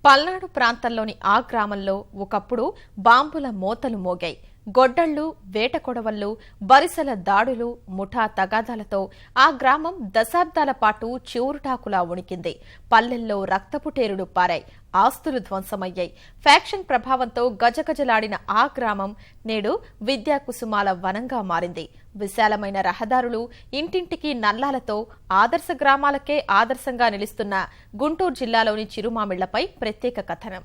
పల్నాడు ప్రాంతంలోని ఆ గ్రామంలో ఒకప్పుడు బాంబుల మోతలు మోగాయి. గొడ్డళ్లు, వేట కొడవళ్లు, బరిసెల దాడులు, ముఠా తగాదాలతో ఆ గ్రామం దశాబ్దాల పాటు చివురుటాకులా ఉనికింది. పల్లెల్లో రక్తపుటేరులు పారాయి, ఆస్తులు ధ్వంసమయ్యాయి. ఫ్యాక్షన్ ప్రభావంతో గజగజలాడిన ఆ గ్రామం నేడు విద్యాకుసుమాల వనంగా మారింది. విశాలమైన రహదారులు, ఇంటింటికి నల్లాలతో ఆదర్శ గ్రామాలకే ఆదర్శంగా నిలుస్తున్న గుంటూరు జిల్లాలోని చిరుమామిళ్లపై ప్రత్యేక కథనం.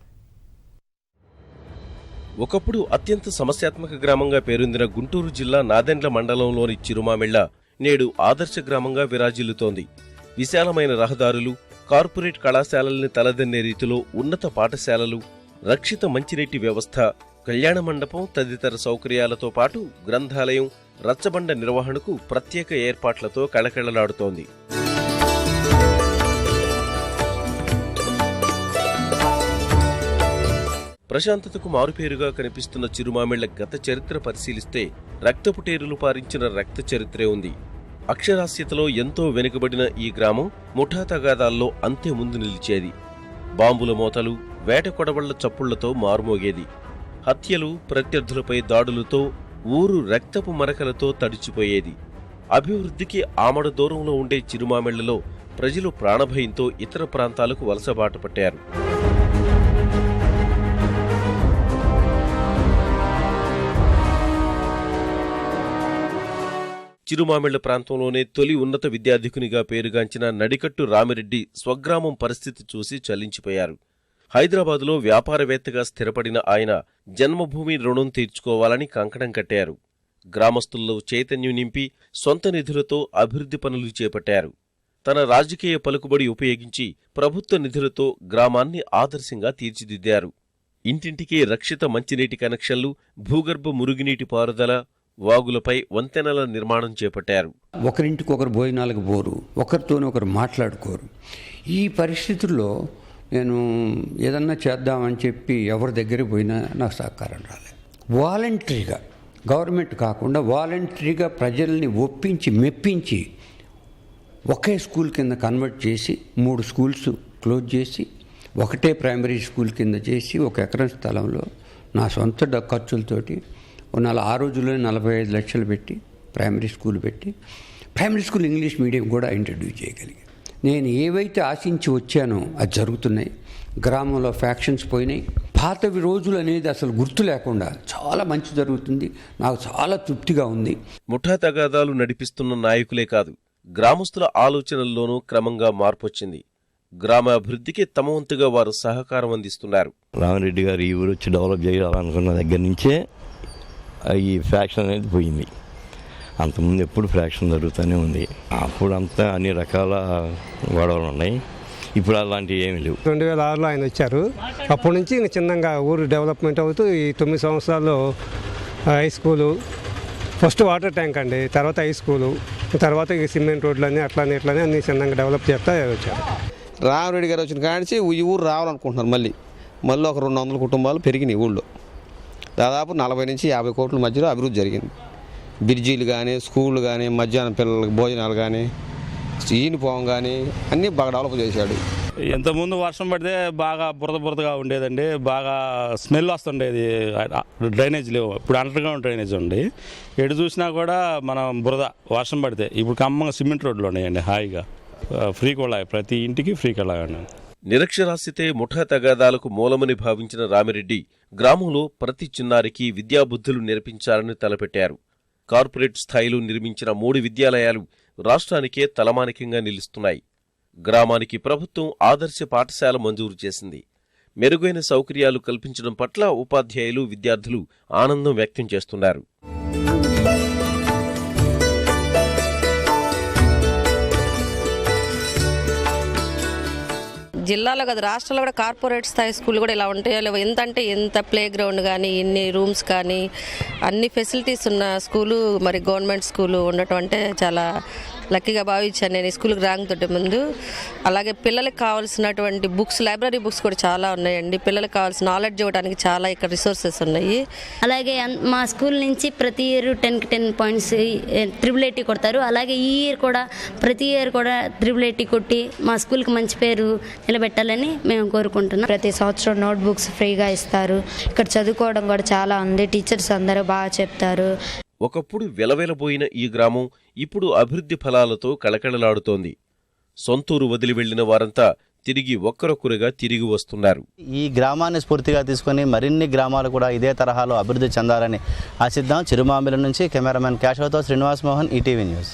ఒకప్పుడు అత్యంత సమస్యాత్మక గ్రామంగా పేరొందిన గుంటూరు జిల్లా నాదెండ్ల మండలంలోని చిరుమామిళ్ల నేడు ఆదర్శ గ్రామంగా విరాజిల్లుతోంది. విశాలమైన రహదారులు, కార్పొరేట్ కళాశాలల్ని తలదన్నే రీతిలో ఉన్నత పాఠశాలలు, రక్షిత మంచినీటి వ్యవస్థ, కళ్యాణ మండపం తదితర సౌకర్యాలతో పాటు గ్రంథాలయం, రచ్చబండ నిర్వహణకు ప్రత్యేక ఏర్పాట్లతో కళకళలాడుతోంది. ప్రశాంతతకు మారుపేరుగా కనిపిస్తున్న చిరుమామిళ్ల గత చరిత్ర పరిశీలిస్తే రక్తపుటేరులు పారించిన రక్త చరిత్రే ఉంది. అక్షరాస్యతలో ఎంతో వెనుకబడిన ఈ గ్రామం ముఠా తగాదాల్లో అంతే ముందు నిలిచేది. బాంబుల మోతలు, వేట కొడవళ్ల చప్పుళ్లతో మారుమోగేది. హత్యలు, ప్రత్యర్థులపై దాడులతో ఊరు రక్తపు మరకలతో తడిచిపోయేది. అభివృద్ధికి ఆమడ దూరంలో ఉండే చిరుమామిళ్లలో ప్రజలు ప్రాణభయంతో ఇతర ప్రాంతాలకు వలసబాట పట్టారు. చిరుమామిళ్ల ప్రాంతంలోనే తొలి ఉన్నత విద్యాధికునిగా పేరుగాంచిన నడికట్టు రామిరెడ్డి స్వగ్రామం పరిస్థితి చూసి చలించిపోయారు. హైదరాబాదులో వ్యాపారవేత్తగా స్థిరపడిన ఆయన జన్మభూమి రుణం తీర్చుకోవాలని కంకణం కట్టారు. గ్రామస్తుల్లో చైతన్యం నింపి సొంత నిధులతో అభివృద్ధి పనులు చేపట్టారు. తన రాజకీయ పలుకుబడి ఉపయోగించి ప్రభుత్వ నిధులతో గ్రామాన్ని ఆదర్శంగా తీర్చిదిద్దారు. ఇంటింటికి రక్షిత మంచినీటి కనెక్షన్లు, భూగర్భ మురుగునీటి పారుదల, వాగులపై వంతెనల నిర్మాణం చేపట్టారు. ఒకరింటికొకరు భోజనాలకు పోరు, ఒకరితోనే ఒకరు మాట్లాడుకోరు. ఈ పరిస్థితుల్లో నేను ఏదన్నా చేద్దామని చెప్పి ఎవరి దగ్గర పోయినా నాకు సహకారం రాలేదు. వాలంటరీగా, గవర్నమెంట్ కాకుండా వాలంటరీగా ప్రజల్ని ఒప్పించి మెప్పించి ఒకే స్కూల్ కింద కన్వర్ట్ చేసి 3 స్కూల్స్ క్లోజ్ చేసి ఒకటే ప్రైమరీ స్కూల్ కింద చేసి 1 ఎకరం స్థలంలో నా సొంత ఖర్చులతోటి ఆ రోజుల్లోనే 45 లక్షలు పెట్టి ప్రైమరీ స్కూల్ పెట్టి ప్రైమరీ స్కూల్ ఇంగ్లీష్ మీడియం కూడా ఇంట్రడ్యూస్ చేయగలిగాను. నేను ఏవైతే ఆశించి వచ్చానో అది జరుగుతున్నాయి. గ్రామంలో ఫ్యాక్షన్స్ పోయినాయి. పాతవి రోజులు అనేది అసలు గుర్తు లేకుండా చాలా మంచి జరుగుతుంది. నాకు చాలా తృప్తిగా ఉంది. ముఠా తగాదాలు నడిపిస్తున్న నాయకులే కాదు, గ్రామస్తుల ఆలోచనల్లోనూ క్రమంగా మార్పొచ్చింది. గ్రామాభివృద్ధికి తమ వంతుగా వారు సహకారం అందిస్తున్నారు. రామిరెడ్డి గారు ఈ ఊరు వచ్చి డెవలప్ చేయాలనుకున్న దగ్గర నుంచే ఈ ఫ్యాక్షన్ అనేది పోయింది. అంతకుముందు ఎప్పుడు ఫ్యాక్షన్ జరుగుతూనే ఉంది. అప్పుడు అంతా అన్ని రకాల గొడవలు ఉన్నాయి. ఇప్పుడు అలాంటివి ఏమీ లేవు. 2006లో ఆయన వచ్చారు. అప్పటి నుంచి ఇంక చిన్నగా ఊరు డెవలప్మెంట్ అవుతూ ఈ 9 సంవత్సరాల్లో high school, first water tank అండి, తర్వాత హై స్కూలు, తర్వాత ఇక సిమెంట్ రోడ్లన్నీ అట్లానే అన్ని చిన్నగా డెవలప్ చేస్తా వచ్చారు. రామిరెడ్డి గారు వచ్చిన కాడిచి ఈ ఊరు రావాలనుకుంటున్నారు. మళ్ళీ ఒక 200 కుటుంబాలు పెరిగినాయి ఊళ్ళో. దాదాపు 40 నుంచి 50 కోట్ల మధ్యలో అభివృద్ధి జరిగింది. బ్రిడ్జీలు కానీ, స్కూళ్ళు కానీ, మధ్యాహ్నం పిల్లలకి భోజనాలు కానీ, యూనిఫామ్ కానీ అన్నీ బాగా డెవలప్ చేశాడు. ఇంతకుముందు వర్షం పడితే బాగా బురదగా ఉండేదండి, బాగా స్మెల్ వస్తుండేది. డ్రైనేజ్ లేవు, ఇప్పుడు అండర్గ్రౌండ్ డ్రైనేజ్ ఉంది. ఎటు చూసినా కూడా మనం వర్షం పడితే. ఇప్పుడు కమ్మంగా సిమెంట్ రోడ్లు ఉన్నాయండి, హాయిగా ఫ్రీ కొళాయి, ప్రతి ఇంటికి ఫ్రీ కొళాయి. నిరక్షరాస్యతే ముఠా తగాదాలకు మూలమని భావించిన రామిరెడ్డి గ్రామంలో ప్రతి చిన్నారికి విద్యాబుద్ధులు నేర్పించాలని తలపెట్టారు. కార్పొరేట్ స్థాయిలో నిర్మించిన 3 విద్యాలయాలు రాష్ట్రానికే తలమానికంగా నిలుస్తున్నాయి. గ్రామానికి ప్రభుత్వం ఆదర్శ పాఠశాల మంజూరు చేసింది. మెరుగైన సౌకర్యాలు కల్పించడం పట్ల ఉపాధ్యాయులు, విద్యార్థులు ఆనందం వ్యక్తం చేస్తున్నారు. జిల్లాలో కదా, రాష్ట్రంలో కూడా కార్పొరేట్ స్థాయి స్కూల్ కూడా ఇలా ఉంటాయో లేవో. ఎంత ప్లే గ్రౌండ్ కానీ, ఎన్ని రూమ్స్ కానీ, అన్ని ఫెసిలిటీస్ ఉన్న స్కూలు మరి గవర్నమెంట్ స్కూలు ఉండటం అంటే చాలా లక్కీగా భావించాను నేను ఈ స్కూల్కి ర్యాంక్ తోటి ముందు. అలాగే పిల్లలకు కావాల్సినటువంటి బుక్స్, లైబ్రరీ బుక్స్ కూడా చాలా ఉన్నాయండి. పిల్లలకు కావాల్సిన నాలెడ్జ్ ఇవ్వడానికి చాలా ఇక్కడ రిసోర్సెస్ ఉన్నాయి. అలాగే మా స్కూల్ నుంచి ప్రతి ఇయర్ 10కి 10 పాయింట్స్ AAA కొడతారు. అలాగే ఈ ఇయర్ కూడా ప్రతి ఇయర్ కూడా AAA కొట్టి మా స్కూల్కి మంచి పేరు నిలబెట్టాలని మేము కోరుకుంటున్నాం. ప్రతి సంవత్సరం నోట్ బుక్స్ ఫ్రీగా ఇస్తారు. ఇక్కడ చదువుకోవడం కూడా చాలా ఉంది. టీచర్స్ అందరూ బాగా చెప్తారు. ఒకప్పుడు వెలవెలబోయిన ఈ గ్రామం ఇప్పుడు అభివృద్ధి ఫలాలతో కళకళలాడుతోంది. సొంతూరు వదిలి వెళ్లిన వారంతా తిరిగి ఒక్కరొక్కరుగా తిరిగి వస్తున్నారు. ఈ గ్రామాన్ని స్ఫూర్తిగా తీసుకుని మరిన్ని గ్రామాలు కూడా ఇదే తరహాలో అభివృద్ధి చెందాలని ఆశిద్దాం. చిరుమామిల నుంచి కెమెరామెన్ కేశవతో శ్రీనివాస్ మోహన్, ఈటీవీ న్యూస్.